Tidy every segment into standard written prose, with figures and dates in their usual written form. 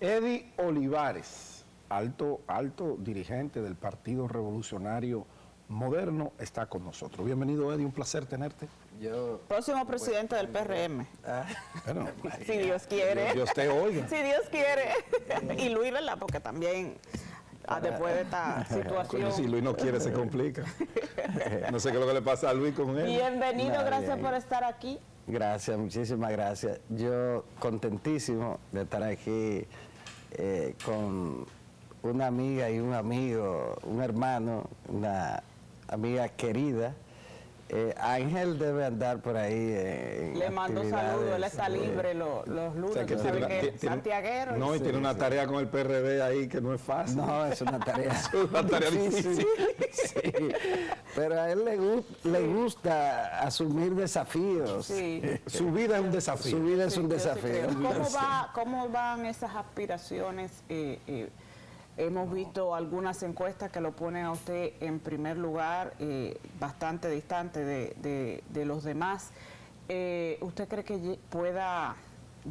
Eddie Olivares, alto dirigente del Partido Revolucionario Moderno, está con nosotros. Bienvenido, Eddie, un placer tenerte. Próximo presidente del PRM. Bueno, si Dios quiere. Dios te oiga. Si Dios quiere. Y Luis, ¿verdad? Porque también, después de esta situación. Si Luis no quiere, se complica. No sé qué es lo que le pasa a Luis con él. Bienvenido, gracias por estar aquí. Gracias, muchísimas gracias. Yo contentísimo de estar aquí con una amiga y un amigo, un hermano, una amiga querida. Ángel debe andar por ahí. Le mando saludos, él está libre los lunes. O sea, que santiaguero. No, y tiene una tarea con el PRD ahí que no es fácil. No, es una tarea, es una tarea difícil. Sí. Pero a él le gusta asumir desafíos. Sí. Su vida es un desafío. Su vida es un desafío. ¿Cómo van esas aspiraciones? Hemos visto algunas encuestas que lo ponen a usted en primer lugar, bastante distante de los demás. ¿Usted cree que pueda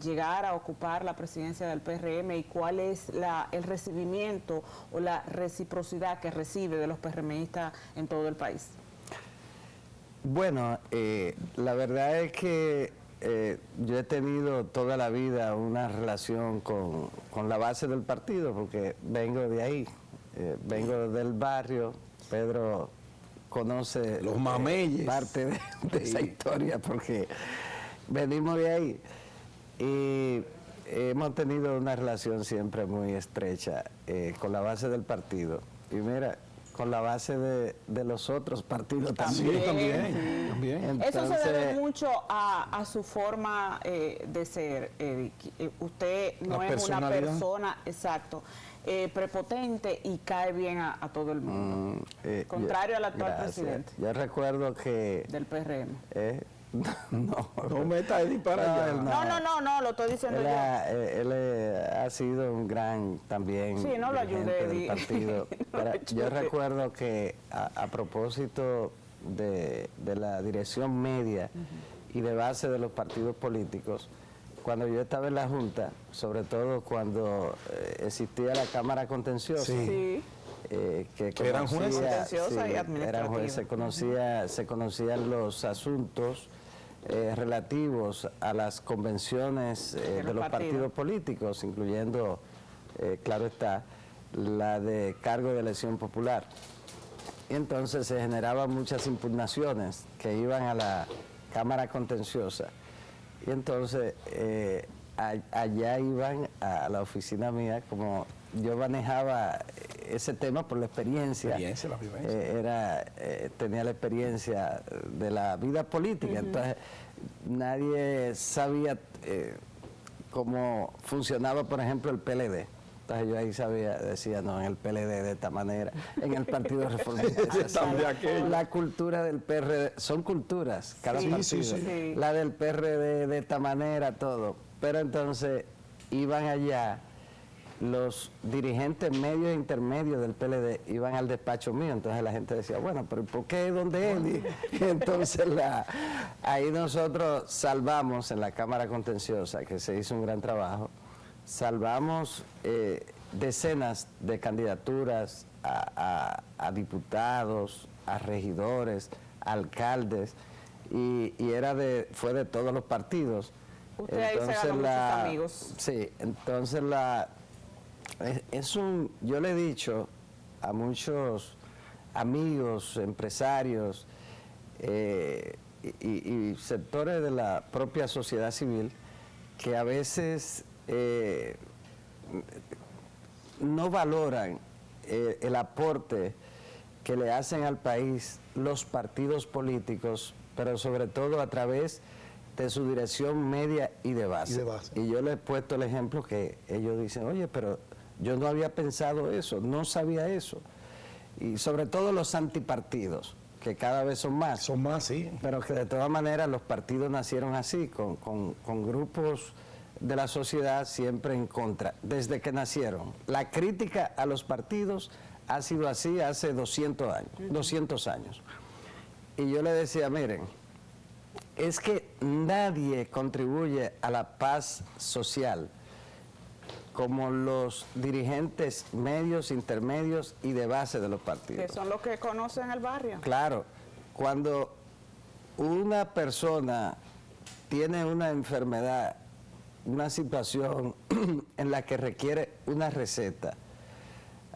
llegar a ocupar la presidencia del PRM y cuál es el recibimiento o la reciprocidad que recibe de los PRMistas en todo el país? Bueno, la verdad es que yo he tenido toda la vida una relación con la base del partido, porque vengo de ahí, vengo del barrio. Pedro conoce los mameyes, parte de esa historia, porque venimos de ahí. Y hemos tenido una relación siempre muy estrecha con la base del partido. Y mira, con la base de los otros partidos también. También. Entonces, eso se debe mucho a su forma de ser, Eddie. Usted no es una persona, prepotente y cae bien a todo el mundo. Contrario al actual presidente. Yo recuerdo que... Del PRM. No meta Eddie para allá. No, lo estoy diciendo yo. Él ha sido un gran también dirigente del partido. Yo recuerdo que a propósito de la dirección media y de base de los partidos políticos, cuando yo estaba en la Junta, sobre todo cuando existía la Cámara Contenciosa, que eran jueces, eran jueces, se conocían los asuntos relativos a las convenciones de los partidos políticos, incluyendo, claro está, la de cargo de elección popular. Y entonces se generaban muchas impugnaciones que iban a la Cámara Contenciosa. Y entonces allá iban a la oficina mía, como yo manejaba ese tema por la experiencia. La vivencia. Tenía la experiencia de la vida política, entonces nadie sabía cómo funcionaba, por ejemplo, el PLD. Entonces yo ahí decía, no, en el PLD de esta manera, en el Partido Reformista. La cultura del PRD, son culturas, cada partido. La del PRD de esta manera, todo. Pero entonces iban allá, los dirigentes medios e intermedios del PLD iban al despacho mío, entonces la gente decía, bueno, pero ¿por qué? ¿Dónde él? Y entonces ahí nosotros salvamos en la Cámara Contenciosa, que se hizo un gran trabajo, salvamos decenas de candidaturas a diputados, a regidores, a alcaldes, y fue de todos los partidos. Usted ahí se ganó muchos amigos. Sí, entonces yo le he dicho a muchos amigos, empresarios y sectores de la propia sociedad civil que a veces no valoran el aporte que le hacen al país los partidos políticos, pero sobre todo a través de su dirección media y de base. Y yo le he puesto el ejemplo que ellos dicen, oye, pero yo no había pensado eso, no sabía eso. Y sobre todo los antipartidos, que cada vez son más. Son más, sí. Pero que de todas maneras los partidos nacieron así, con grupos de la sociedad siempre en contra, desde que nacieron. La crítica a los partidos ha sido así hace 200 años. Y yo le decía, miren, es que nadie contribuye a la paz social como los dirigentes medios, intermedios y de base de los partidos. Que son los que conocen el barrio. Claro, cuando una persona tiene una enfermedad, una situación en la que requiere una receta,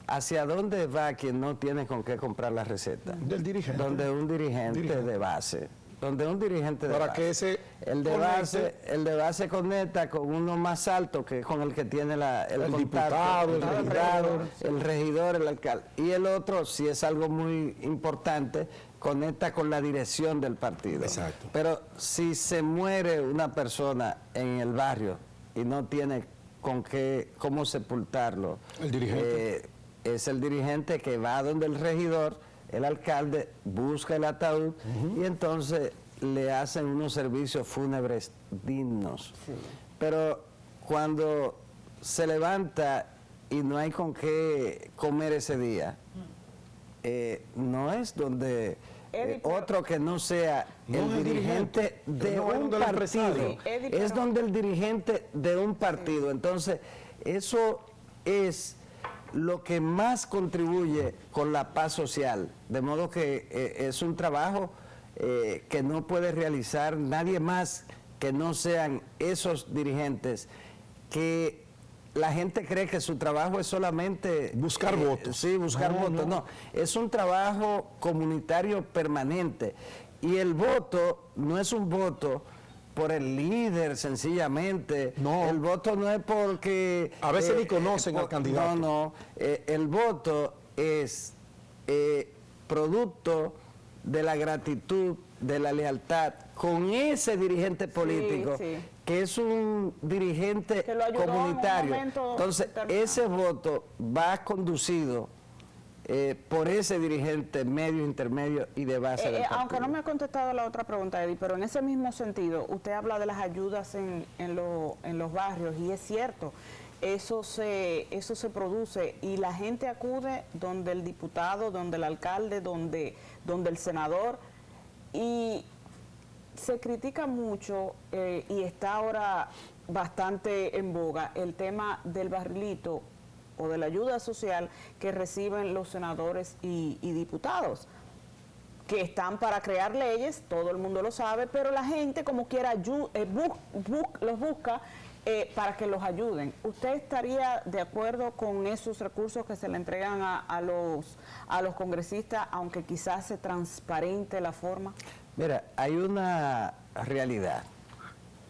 ¿hacia dónde va quien no tiene con qué comprar la receta? Del dirigente. Donde un dirigente de base. Donde un dirigente de Para base. que ese el de base conecta con uno más alto que con el que tiene el diputado, el regidor, el alcalde. Y el otro, si es algo muy importante, conecta con la dirección del partido. Exacto. Pero si se muere una persona en el barrio y no tiene cómo sepultarlo, el dirigente. Es el dirigente que va donde el regidor, el alcalde, busca el ataúd y entonces le hacen unos servicios fúnebres dignos. Sí. Pero cuando se levanta y no hay con qué comer ese día, no es donde otro que no sea el dirigente de un partido, es donde el dirigente de un partido. Entonces, eso es lo que más contribuye con la paz social, de modo que es un trabajo que no puede realizar nadie más que no sean esos dirigentes, que la gente cree que su trabajo es solamente buscar votos. Sí, buscar votos. No, es un trabajo comunitario permanente. Y el voto no es un voto por el líder, sencillamente. No. El voto no es porque... A veces ni conocen al candidato. No. El voto es producto de la gratitud, de la lealtad con ese dirigente político, que es un dirigente comunitario. Entonces, ese voto va conducido por ese dirigente medio, intermedio y de base del partido. Aunque no me ha contestado la otra pregunta, Eddie, pero en ese mismo sentido, usted habla de las ayudas en los barrios, y es cierto, eso se produce y la gente acude donde el diputado, donde el alcalde, donde el senador, y se critica mucho y está ahora bastante en boga el tema del barrilito o de la ayuda social que reciben los senadores y diputados, que están para crear leyes, todo el mundo lo sabe, pero la gente como quiera los busca para que los ayuden. ¿Usted estaría de acuerdo con esos recursos que se le entregan a los congresistas, aunque quizás se transparente la forma? Mira, hay una realidad,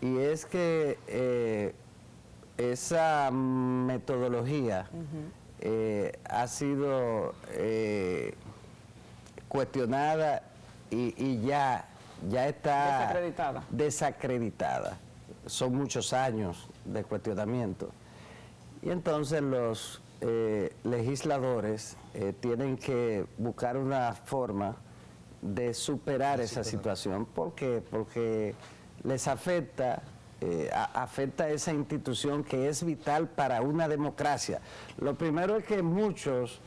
y es que esa metodología ha sido cuestionada y ya está desacreditada. Son muchos años de cuestionamiento. Y entonces los legisladores tienen que buscar una forma de superar esa situación. ¿Por qué? Porque les afecta esa institución que es vital para una democracia. Lo primero es que muchos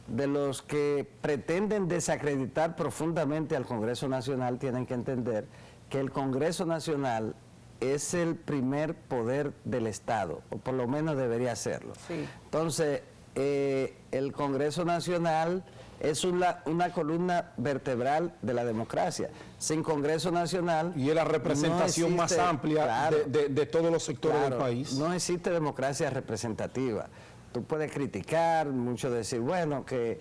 de los que pretenden desacreditar profundamente al Congreso Nacional tienen que entender que el Congreso Nacional es el primer poder del Estado, o por lo menos debería serlo. Sí. Entonces, el Congreso Nacional es una columna vertebral de la democracia. Sin Congreso Nacional... Y es la representación no existe, más amplia, claro, de todos los sectores del país. No existe democracia representativa. Tú puedes criticar, mucho decir, bueno, que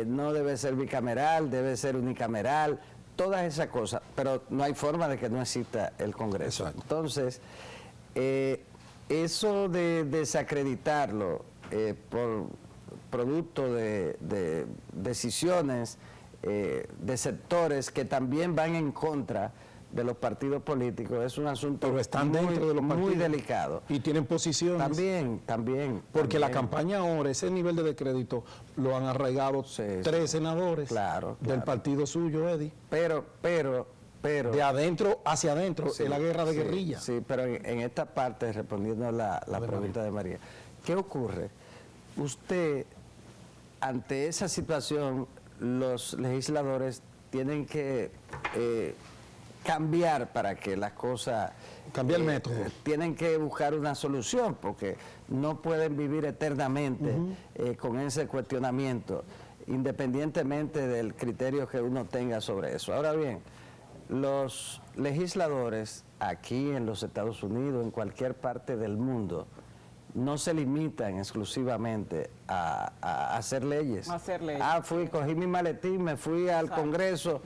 no debe ser bicameral, debe ser unicameral, todas esas cosas, pero no hay forma de que no exista el Congreso. Exacto. Entonces, eso de desacreditarlo por producto de decisiones de sectores que también van en contra de los partidos políticos, es un asunto pero están dentro de los partidos, muy delicado. Y tienen posiciones. También. Porque la campaña ahora, ese nivel de descrédito, lo han arraigado tres senadores del partido suyo, Eddie. Pero de adentro hacia adentro, en la guerra de guerrilla. Sí, pero en esta parte, respondiendo a la pregunta de María, ¿qué ocurre? Usted, ante esa situación, los legisladores tienen que cambiar para que las cosas... Cambiar el método. Tienen que buscar una solución porque no pueden vivir eternamente con ese cuestionamiento, independientemente del criterio que uno tenga sobre eso. Ahora bien, los legisladores aquí en los Estados Unidos, en cualquier parte del mundo, no se limitan exclusivamente a hacer leyes. Cogí mi maletín, me fui al Congreso,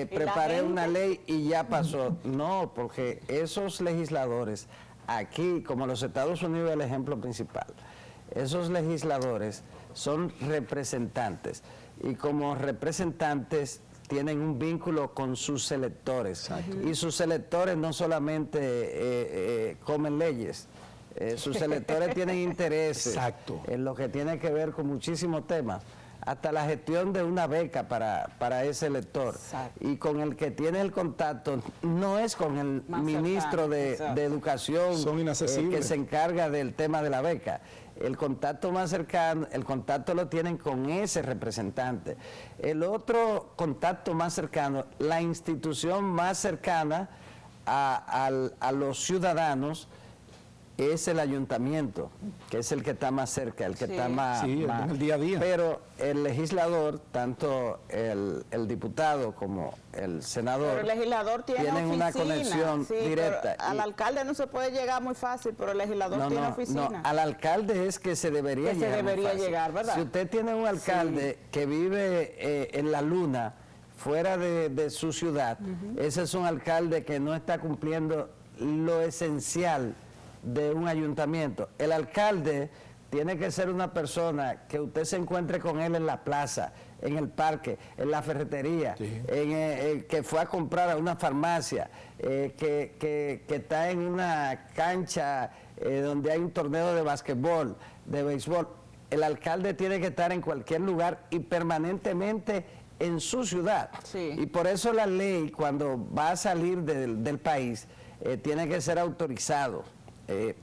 preparé una ley y ya pasó. No, porque esos legisladores aquí, como los Estados Unidos es el ejemplo principal, esos legisladores son representantes y como representantes tienen un vínculo con sus electores. Y sus electores no solamente comen leyes, sus electores tienen intereses en lo que tiene que ver con muchísimos temas, hasta la gestión de una beca para ese elector. Y con el que tiene el contacto no es con el ministro de Educación que se encarga del tema de la beca. El contacto más cercano, el contacto lo tienen con ese representante. El otro contacto más cercano, la institución más cercana a los ciudadanos, es el ayuntamiento, que es el que está más cerca, el que está más en el día a día. Pero el legislador, tanto el diputado como el senador, pero el legislador tienen una conexión directa. Al alcalde no se puede llegar muy fácil, pero el legislador tiene oficina. No, al alcalde es que se debería llegar. ¿Verdad? Si usted tiene un alcalde que vive en la luna, fuera de su ciudad, ese es un alcalde que no está cumpliendo lo esencial de un ayuntamiento. El alcalde tiene que ser una persona que usted se encuentre con él en la plaza, en el parque, en la ferretería, que fue a comprar a una farmacia, que está en una cancha donde hay un torneo de basquetbol, de béisbol. El alcalde tiene que estar en cualquier lugar y permanentemente en su ciudad. Y por eso la ley, cuando va a salir del país, tiene que ser autorizado.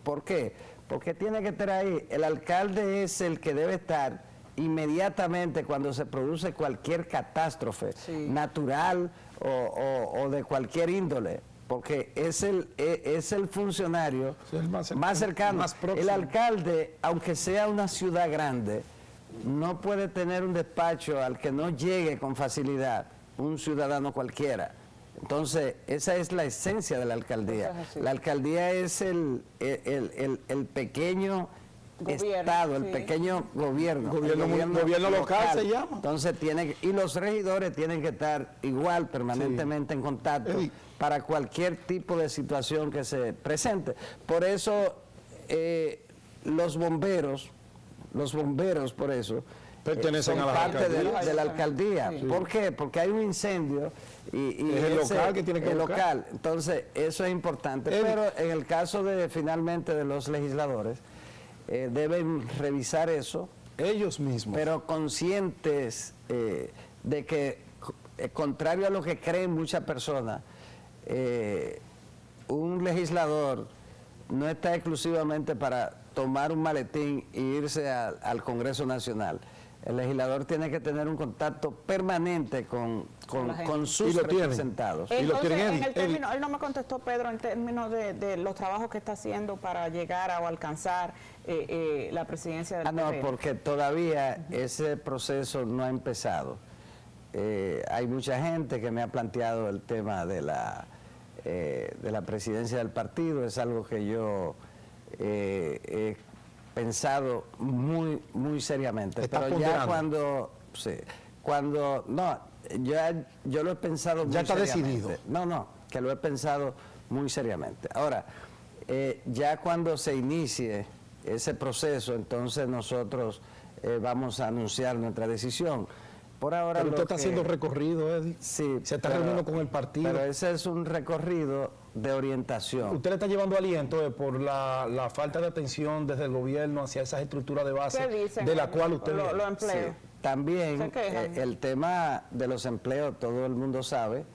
¿Por qué? Porque tiene que estar ahí. El alcalde es el que debe estar inmediatamente cuando se produce cualquier catástrofe natural o de cualquier índole, porque es el funcionario más cercano. Más el alcalde, aunque sea una ciudad grande, no puede tener un despacho al que no llegue con facilidad un ciudadano cualquiera. Entonces, esa es la esencia de la alcaldía. La alcaldía es el pequeño Estado, el pequeño gobierno. Gobierno local se llama. Entonces, y los regidores tienen que estar igual, permanentemente en contacto, para cualquier tipo de situación que se presente. Por eso, los bomberos, por eso, pertenecen a la parte de la alcaldía. ¿Por qué? Porque hay un incendio y es el local que tiene que buscar. Entonces, eso es importante. Pero en el caso finalmente de los legisladores, deben revisar eso. Ellos mismos. Pero conscientes de que, contrario a lo que creen muchas personas, un legislador no está exclusivamente para tomar un maletín e irse al Congreso Nacional. El legislador tiene que tener un contacto permanente con sus representados. Entonces, él no me contestó, Pedro, en términos de los trabajos que está haciendo para llegar o alcanzar la presidencia del PP. No, porque todavía ese proceso no ha empezado. Hay mucha gente que me ha planteado el tema de la presidencia del partido. Es algo que yo he pensado muy seriamente. Pero ya yo lo he pensado muy seriamente. Ya está decidido. No, que lo he pensado muy seriamente. Ahora, ya cuando se inicie ese proceso, entonces nosotros vamos a anunciar nuestra decisión. Por ahora, pero usted está haciendo recorrido, Eddie. Sí. Se está reuniendo con el partido. Pero ese es un recorrido de orientación. ¿Usted le está llevando aliento por la falta de atención desde el gobierno hacia esas estructuras de base de la cual usted lo empleo? Sí. También el tema de los empleos, todo el mundo sabe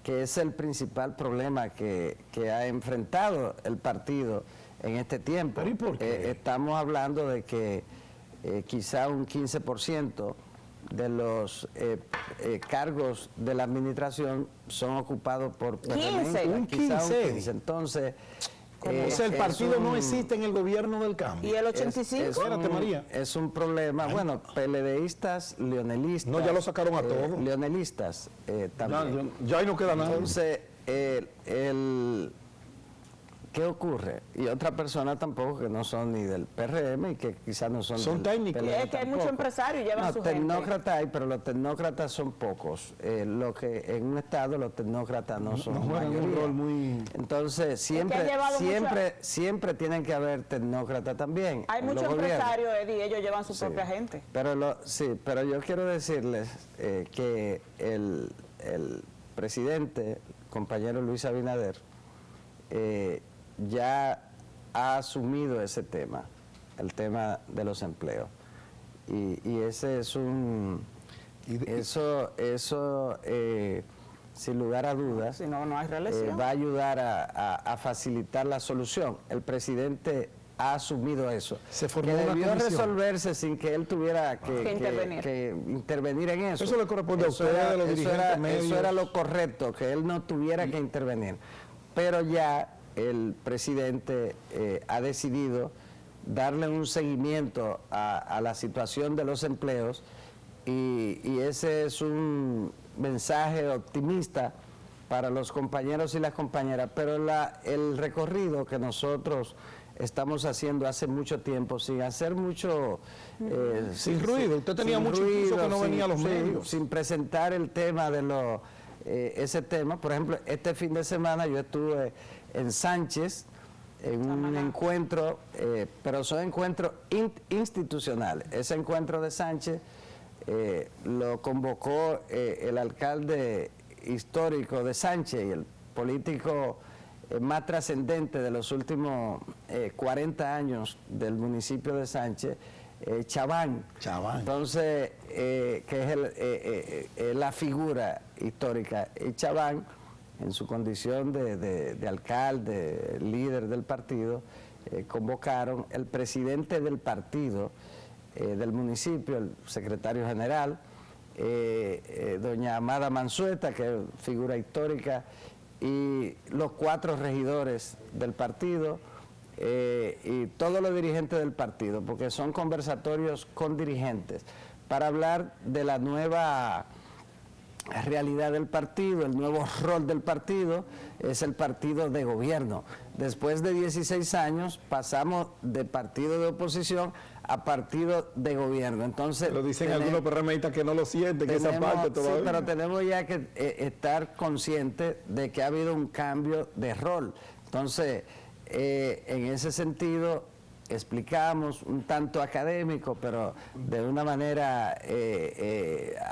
que es el principal problema que ha enfrentado el partido en este tiempo. ¿Pero y por qué? Estamos hablando de que quizá un 15% de los cargos de la administración son ocupados por 15. Un 15. Entonces, o sea, el partido no existe en el gobierno del cambio. ¿Y el 85? Espérate, María. Es un problema. Bueno, PLDistas, leonelistas. No, ya lo sacaron a todos. Leonelistas también. Ya ahí no queda nada. Entonces, ¿qué ocurre? Y otra persona tampoco que no son ni del PRM y que quizás no son Son del técnicos. PLD Es que hay muchos empresarios y llevan no, su gente. tecnócratas hay, pero los tecnócratas son pocos. Lo que en un estado los tecnócratas no son juegan un mayoría. rol muy... Entonces, siempre tienen que haber tecnócratas también. Hay muchos empresarios, Eddie, ellos llevan su propia gente. Pero yo quiero decirles que el presidente, compañero Luis Abinader, ya ha asumido ese tema, el tema de los empleos. Y ese es eso sin lugar a dudas, si no hay reelección, va a ayudar a facilitar la solución. El presidente ha asumido eso. Se formó que una debió comisión. resolverse sin que él tuviera que intervenir en eso. Eso le corresponde a ustedes, a los dirigentes medios. Eso era lo correcto, que él no tuviera que intervenir. Pero ya el presidente ha decidido darle un seguimiento a la situación de los empleos y ese es un mensaje optimista para los compañeros y las compañeras, pero el recorrido que nosotros estamos haciendo hace mucho tiempo, sin hacer mucho... sin ruido, usted tenía mucho impulso que no venía a los medios. Sin presentar el tema de ese tema. Por ejemplo, este fin de semana yo estuve en Sánchez, en un encuentro, pero son encuentros institucionales. Ese encuentro de Sánchez lo convocó el alcalde histórico de Sánchez y el político más trascendente de los últimos 40 años del municipio de Sánchez, Chabán. Entonces, que es la figura histórica. Y Chabán, en su condición de alcalde, líder del partido, convocaron el presidente del partido, del municipio, el secretario general, doña Amada Mansueta, que es figura histórica, y los 4 regidores del partido y todos los dirigentes del partido, porque son conversatorios con dirigentes, para hablar de la nueva realidad del partido, el nuevo rol del partido, es el partido de gobierno. Después de 16 años pasamos de partido de oposición a partido de gobierno. Entonces, lo dicen algunos PRMistas que no lo sienten, que esa parte todavía. Sí, pero tenemos ya que estar conscientes de que ha habido un cambio de rol. Entonces, en ese sentido, explicamos un tanto académico, pero de una manera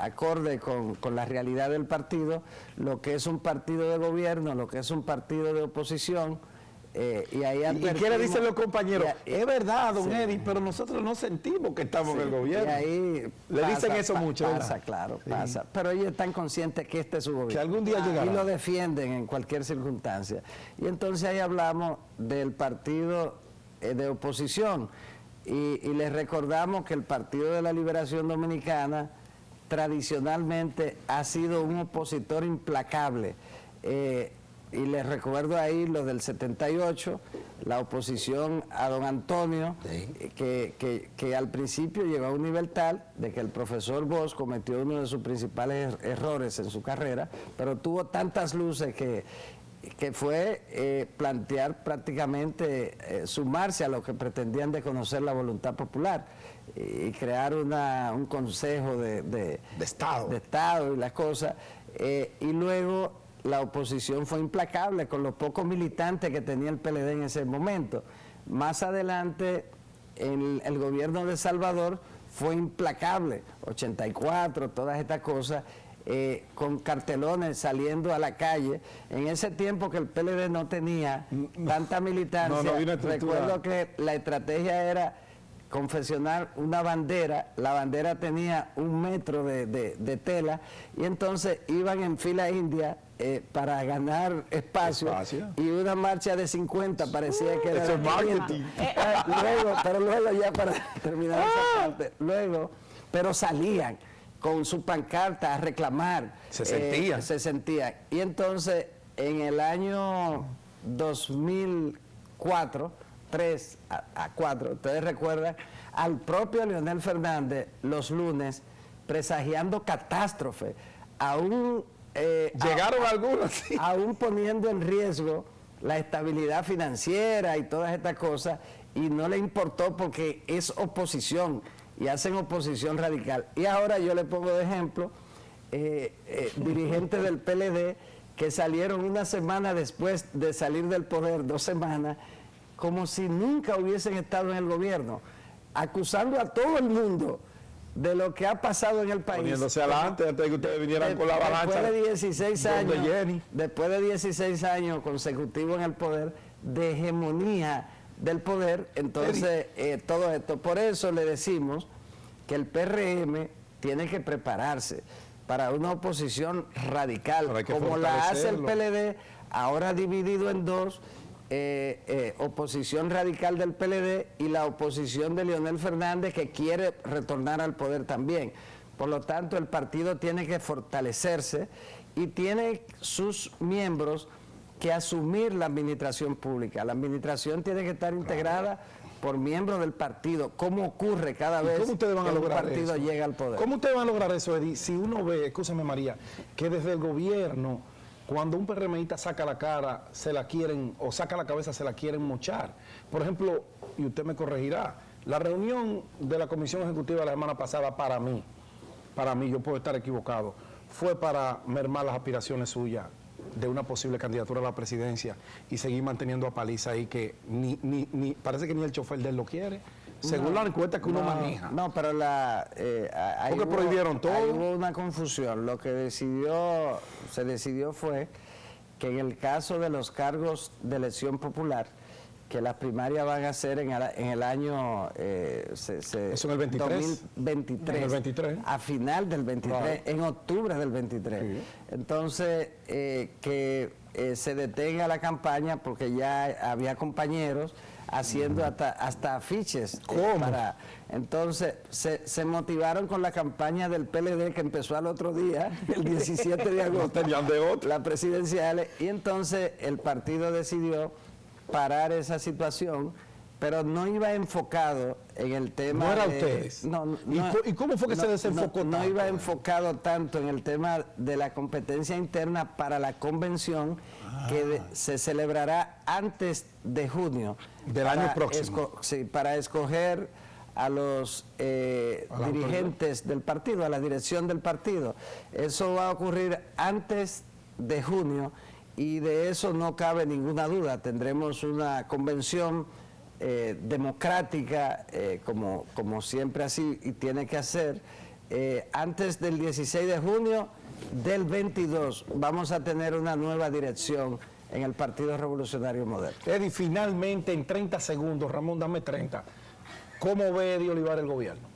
acorde con la realidad del partido, lo que es un partido de gobierno, lo que es un partido de oposición. ¿Y qué le dicen los compañeros? Es verdad, don Eddie, pero nosotros no sentimos que estamos en el gobierno. Y ahí le dicen eso mucho, pasa, claro, pasa. Pero ellos están conscientes que este es su gobierno. Que algún día llegará. Y lo defienden en cualquier circunstancia. Y entonces ahí hablamos del partido de oposición. Y les recordamos que el Partido de la Liberación Dominicana tradicionalmente ha sido un opositor implacable. Y les recuerdo ahí lo del 78, la oposición a don Antonio, que al principio llegó a un nivel tal de que el profesor Bosch cometió uno de sus principales errores en su carrera, pero tuvo tantas luces que fue plantear prácticamente, sumarse a lo que pretendían de conocer la voluntad popular y crear un consejo de Estado y las cosas, y luego la oposición fue implacable con los pocos militantes que tenía el PLD en ese momento. Más adelante, el gobierno de Salvador fue implacable, 84, todas estas cosas, con cartelones saliendo a la calle. En ese tiempo que el PLD no tenía tanta militancia, recuerdo que la estrategia era confeccionar una bandera, la bandera tenía 1 metro de tela, y entonces iban en fila india para ganar espacio, y una marcha de 50 parecía que era marketing. Pero luego ya para terminar esa parte, pero salían con su pancarta a reclamar. Se sentían. Y entonces, en el año 2004, 3 a 4, ustedes recuerdan, al propio Leonel Fernández los lunes presagiando catástrofe, llegaron algunos, sí, aún poniendo en riesgo la estabilidad financiera y todas estas cosas, y no le importó porque es oposición y hacen oposición radical. Y ahora yo le pongo de ejemplo dirigentes del PLD que salieron una semana después de salir del poder, 2 semanas, como si nunca hubiesen estado en el gobierno, acusando a todo el mundo de lo que ha pasado en el país. Poniéndose adelante antes de que ustedes vinieran con la avalancha. Después de 16 años consecutivos en el poder, de hegemonía del poder, entonces todo esto. Por eso le decimos que el PRM tiene que prepararse para una oposición radical, como la hace el PLD, ahora dividido en dos, oposición radical del PLD y la oposición de Leonel Fernández, que quiere retornar al poder también. Por lo tanto, el partido tiene que fortalecerse y tiene sus miembros que asumir la administración pública. La administración tiene que estar integrada por miembros del partido, como ocurre cada vez que un partido llega al poder. ¿Cómo ustedes van a lograr eso, Eddie? Si uno ve, escúchame María, que desde el gobierno, cuando un PRMista saca la cara, se la quieren, o saca la cabeza, se la quieren mochar. Por ejemplo, y usted me corregirá, la reunión de la Comisión Ejecutiva la semana pasada, para mí, yo puedo estar equivocado, fue para mermar las aspiraciones suyas de una posible candidatura a la presidencia y seguir manteniendo a Paliza ahí, que parece que ni el chofer de él lo quiere, según la encuesta que uno maneja. No, pero porque prohibieron todo. Hubo una confusión. Lo que se decidió fue que en el caso de los cargos de elección popular, que las primarias van a ser en el año ¿Eso en el 23? 2023, ¿En el 23? A final del 23, claro. En octubre del 23. Sí. Entonces, que se detenga la campaña, porque ya había compañeros haciendo hasta afiches. ¿Cómo? Entonces, se motivaron con la campaña del PLD, que empezó al otro día, el 17 de agosto. No tenían de otro. Las presidenciales, y entonces el partido decidió parar esa situación, pero no iba enfocado en el tema. ¿No era ustedes? ¿Y cómo fue que se desenfocó tanto? No iba enfocado tanto en el tema de la competencia interna para la convención que se celebrará antes de junio. Del año próximo. Para escoger a los dirigentes del partido, a la dirección del partido. Eso va a ocurrir antes de junio. Y de eso no cabe ninguna duda. Tendremos una convención democrática, como siempre así y tiene que hacer, antes del 16 de junio del 22. Vamos a tener una nueva dirección en el Partido Revolucionario Moderno. Eddie, finalmente en 30 segundos, Ramón, dame 30. ¿Cómo ve Eddie Olivares el gobierno?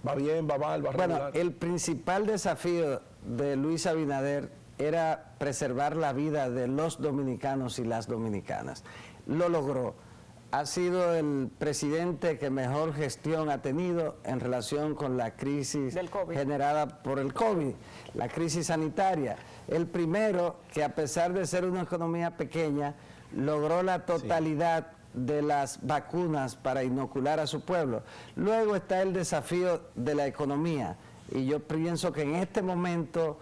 ¿Va bien, va mal, va regular? Bueno, el principal desafío de Luis Abinader era preservar la vida de los dominicanos y las dominicanas. Lo logró. Ha sido el presidente que mejor gestión ha tenido en relación con la crisis generada por el COVID, la crisis sanitaria. El primero que, a pesar de ser una economía pequeña, logró la totalidad de las vacunas para inocular a su pueblo. Luego está el desafío de la economía, y yo pienso que en este momento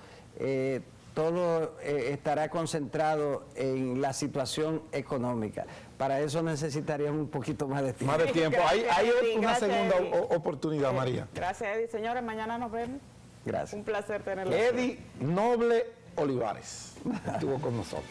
todo estará concentrado en la situación económica. Para eso necesitaríamos un poquito más de tiempo. Más de tiempo. Hay una segunda oportunidad, María. Gracias, Eddie. Señores, mañana nos vemos. Gracias. Un placer tenerlo. Eddie Noble Olivares estuvo con nosotros.